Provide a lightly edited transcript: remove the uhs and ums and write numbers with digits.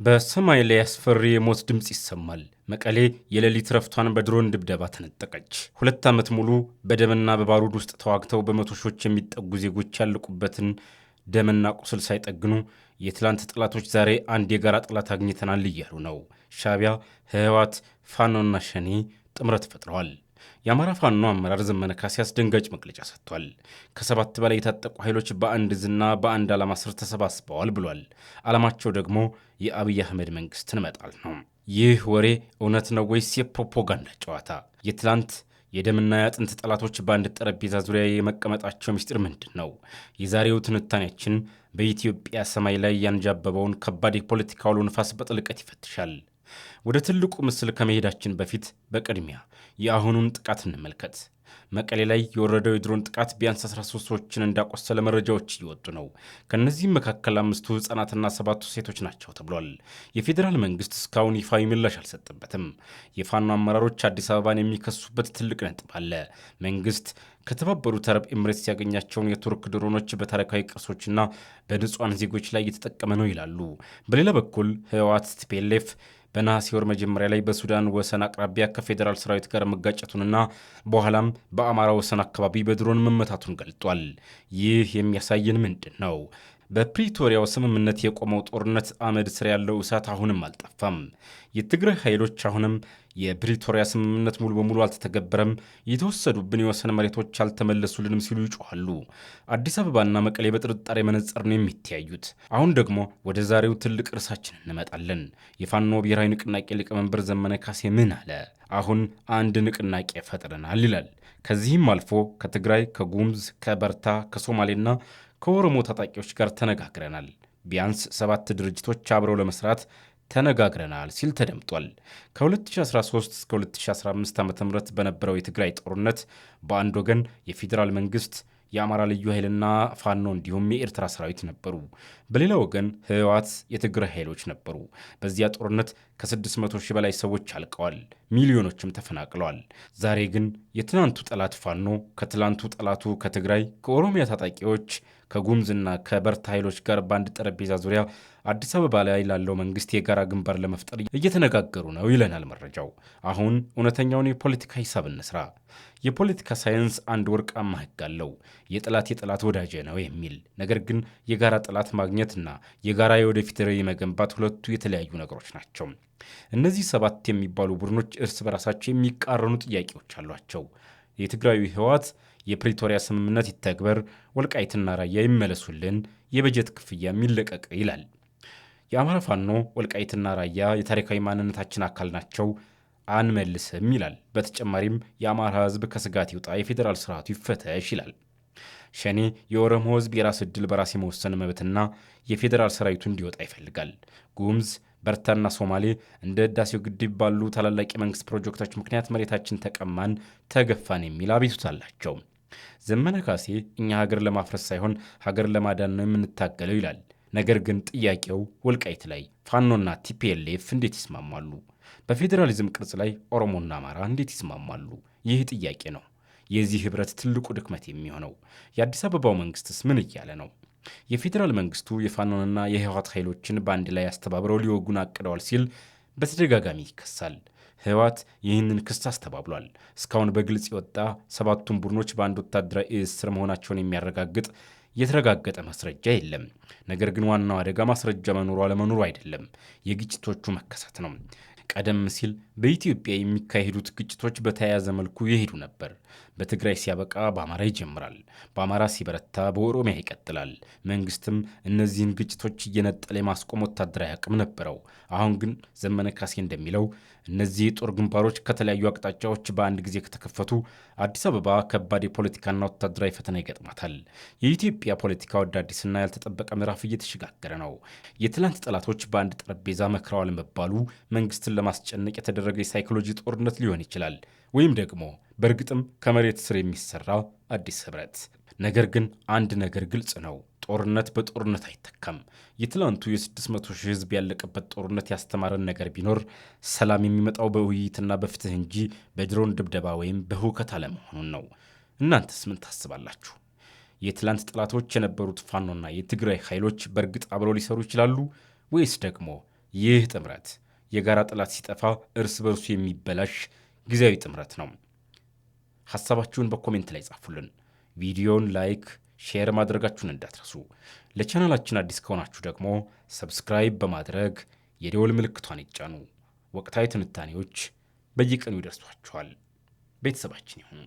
በሰማይ ላይ አስፈሪ የሞት ድምፅ ይሰማል። መቀሌ የሌሊት ረፍቷን በድሮን ድብደባ ተነጠቀች። 2 ዓመት ሙሉ በደምና በባሩድ ውስጥ ተዋግተው በመቶ ሺዎች የሚጠጉ ዜጎች ያለቁበትን ደምና ቁስል ሳይጠግኑ የትላንት ጠላቶች ዛሬ አንድ የጋራ ጠላት አግኝተናል እያሉ ነው። ሻዕቢያ፣ ህወሓት፣ ፋኖና ሸኔ ጥምረት ፈጥረዋል። የአማራ ፋኖ አመራር ዘመነ ካሴ አስደንጋጭ መግለጫ ሰጥቷል። ከ7 በላይ የታጠቁ ኃይሎች በአንድ ዕዝና በአንድ ዓላማ ስር ተሰባስበዋል ብሏል። ዓላማቸው ደግሞ የአብይ አህመድ መንግስትን መጣል ነው። ይህ ወሬ እውነት ነው ወይስ የፕሮፓጋንዳ ጨዋታ? የትላንት የደምና የአጥንት ጠላቶች በአንድ ጠረጴዛ ዙሪያ የመቀመጣቸው ምስጢር ምንድን ነው? የዛሬው ትንታኔያችን በኢትዮጵያ ሰማይ ላይ ያንዣበበውን ከባድ የፖለቲካ አውሎ ነፋስ በጥልቀት ይፈትሻል። ወደ ትልቁ ምስል ከመሄዳችን በፊት በቅድሚያ የአሁኑን ጥቃት እንመልከት። መቀሌ ላይ የወረደው የድሮን ጥቃት ቢያንስ 13 ሰዎችን እንዳቆሰለ መረጃዎች እየወጡ ነው። ከእነዚህም መካከል 5ቱ ሕፃናትና 7ቱ ሴቶች ናቸው ተብሏል። የፌዴራል መንግስት እስካሁን ይፋዊ ምላሽ አልሰጠበትም። የፋኖ አመራሮች አዲስ አበባን የሚከሱበት ትልቅ ነጥብ አለ። መንግስት ከተባበሩት አረብ ኤምሬትስ ያገኛቸውን የቱርክ ድሮኖች በታሪካዊ ቅርሶችና በንጹሐን ዜጎች ላይ እየተጠቀመ ነው ይላሉ። በሌላ በኩል ህወሓት ቲፒኤልኤፍ በነሐሴ ወር መጀመሪያ ላይ በሱዳን ወሰን አቅራቢያ ከፌዴራል ሰራዊት ጋር መጋጨቱንና በኋላም በአማራ ወሰን አካባቢ በድሮን መመታቱን ገልጧል። ይህ የሚያሳየን ምንድን ነው? በፕሪቶሪያው ስምምነት የቆመው ጦርነት አመድ ስር ያለው እሳት አሁንም አልጠፋም። የትግራይ ኃይሎች አሁንም የፕሪቶሪያ ስምምነት ሙሉ በሙሉ አልተተገበረም፣ የተወሰዱብን የወሰን መሬቶች አልተመለሱልንም ሲሉ ይጮኋሉ። አዲስ አበባና መቀሌ በጥርጣሬ መነጽር ነው የሚተያዩት። አሁን ደግሞ ወደ ዛሬው ትልቅ ርዕሳችን እንመጣለን። የፋኖ ብሔራዊ ንቅናቄ ሊቀመንበር ዘመነ ካሴ ምን አለ? አሁን አንድ ንቅናቄ ፈጥረናል ይላል። ከዚህም አልፎ ከትግራይ፣ ከጉሙዝ፣ ከበርታ፣ ከሶማሌና ከኦሮሞ ታጣቂዎች ጋር ተነጋግረናል። ቢያንስ 7 ድርጅቶች አብረው ለመስራት ተነጋግረናል ሲል ተደምጧል። ከ2013 እስከ 2015 ዓ.ም በነበረው የትግራይ ጦርነት በአንድ ወገን የፌዴራል መንግስት፣ የአማራ ልዩ ኃይልና ፋኖ እንዲሁም የኤርትራ ሰራዊት ነበሩ። በሌላ ወገን ህወሓት፣ የትግራይ ኃይሎች ነበሩ። በዚያ ጦርነት ከ600 ሺህ በላይ ሰዎች አልቀዋል፣ ሚሊዮኖችም ተፈናቅለዋል። ዛሬ ግን የትናንቱ ጠላት ፋኖ ከትላንቱ ጠላቱ ከትግራይ፣ ከኦሮሚያ ታጣቂዎች፣ ከጉሙዝና ከበርታ ኃይሎች ጋር በአንድ ጠረጴዛ ዙሪያ አዲስ አበባ ላይ ላለው መንግስት የጋራ ግንባር ለመፍጠር እየተነጋገሩ ነው ይለናል መረጃው። አሁን እውነተኛውን የፖለቲካ ሂሳብ እንስራ። የፖለቲካ ሳይንስ አንድ ወርቃማ ህግ አለው፣ የጠላት የጠላት ወዳጅ ነው የሚል። ነገር ግን የጋራ ጠላት ማግኘትና የጋራ የወደፊት ራዕይ መገንባት ሁለቱ የተለያዩ ነገሮች ናቸው። እነዚህ 7 የሚባሉ ቡድኖች እርስ በራሳቸው የሚቃረኑ ጥያቄዎች አሏቸው። የትግራዊ ህወሓት የፕሪቶሪያ ስምምነት ይተግበር፣ ወልቃይትና ራያ ይመለሱልን፣ የበጀት ክፍያ የሚለቀቅ ይላል። የአማራ ፋኖ ወልቃይትና ራያ የታሪካዊ ማንነታችን አካል ናቸው፣ አንመልስም ይላል። በተጨማሪም የአማራ ህዝብ ከስጋት ይውጣ፣ የፌዴራል ስርዓቱ ይፈተሽ ይላል። ሸኔ የኦሮሞ ህዝብ የራስ ዕድል በራስ የመወሰን መብትና የፌዴራል ሰራዊቱ እንዲወጣ ይፈልጋል። ጉሙዝ፣ በርታና ሶማሌ እንደ ህዳሴው ግድብ ባሉ ታላላቅ የመንግስት ፕሮጀክቶች ምክንያት መሬታችን ተቀማን፣ ተገፋን የሚል አቤቱታ አላቸው። ዘመነ ካሴ እኛ ሀገር ለማፍረስ ሳይሆን ሀገር ለማዳን ነው የምንታገለው ይላል። ነገር ግን ጥያቄው ወልቃይት ላይ ፋኖና ቲፒኤልኤፍ እንዴት ይስማማሉ? በፌዴራሊዝም ቅርጽ ላይ ኦሮሞና አማራ እንዴት ይስማማሉ? ይህ ጥያቄ ነው የዚህ ህብረት ትልቁ ድክመት የሚሆነው። የአዲስ አበባው መንግስትስ ምን እያለ ነው? የፌዴራል መንግስቱ የፋኖንና የህወሓት ኃይሎችን በአንድ ላይ አስተባብረው ሊወጉን አቅደዋል ሲል በተደጋጋሚ ይከሳል። ህወሓት ይህንን ክስ አስተባብሏል። እስካሁን በግልጽ የወጣ 7ቱም ቡድኖች በአንድ ወታደራዊ እዝ ስር መሆናቸውን የሚያረጋግጥ የተረጋገጠ ማስረጃ የለም። ነገር ግን ዋናው አደጋ ማስረጃ መኖሩ አለመኖሩ አይደለም፣ የግጭቶቹ መከሰት ነው። ቀደም ሲል በኢትዮጵያ የሚካሄዱት ግጭቶች በተያያዘ መልኩ ይሄዱ ነበር። በትግራይ ሲያበቃ በአማራ ይጀምራል፣ በአማራ ሲበረታ በኦሮሚያ ይቀጥላል። መንግስትም እነዚህን ግጭቶች እየነጠለ የማስቆም ወታደራዊ አቅም ነበረው። አሁን ግን ዘመነ ካሴ እንደሚለው እነዚህ የጦር ግንባሮች ከተለያዩ አቅጣጫዎች በአንድ ጊዜ ከተከፈቱ አዲስ አበባ ከባድ የፖለቲካና ወታደራዊ ፈተና ይገጥማታል። የኢትዮጵያ ፖለቲካ ወደ አዲስና ያልተጠበቀ ምዕራፍ እየተሸጋገረ ነው። የትላንት ጠላቶች በአንድ ጠረጴዛ መክረዋል መባሉ መንግስትን ለማስጨነቅ የተደረገ የሳይኮሎጂ ጦርነት ሊሆን ይችላል፣ ወይም ደግሞ በእርግጥም ከመሬት ስር የሚሰራ አዲስ ህብረት። ነገር ግን አንድ ነገር ግልጽ ነው፣ ጦርነት በጦርነት አይተካም። የትላንቱ የ600 ሺህ ህዝብ ያለቀበት ጦርነት ያስተማረን ነገር ቢኖር ሰላም የሚመጣው በውይይትና በፍትህ እንጂ በድሮን ድብደባ ወይም በሁከት አለመሆኑን ነው። እናንተስ ምን ታስባላችሁ? የትላንት ጠላቶች የነበሩት ፋኖና የትግራይ ኃይሎች በእርግጥ አብረው ሊሰሩ ይችላሉ ወይስ ደግሞ ይህ ጥምረት የጋራ ጠላት ሲጠፋ እርስ በርሱ የሚበላሽ ጊዜያዊ ጥምረት ነው። ሐሳባችሁን በኮሜንት ላይ ጻፉልን። ቪዲዮውን ላይክ፣ ሼር ማድረጋችሁን እንዳትረሱ። ለቻናላችን አዲስ ከሆናችሁ ደግሞ ሰብስክራይብ በማድረግ የደወል ምልክቷን ይጫኑ። ወቅታዊ ትንታኔዎች በየቀኑ ይደርሷችኋል። ቤተሰባችን ይሁኑ።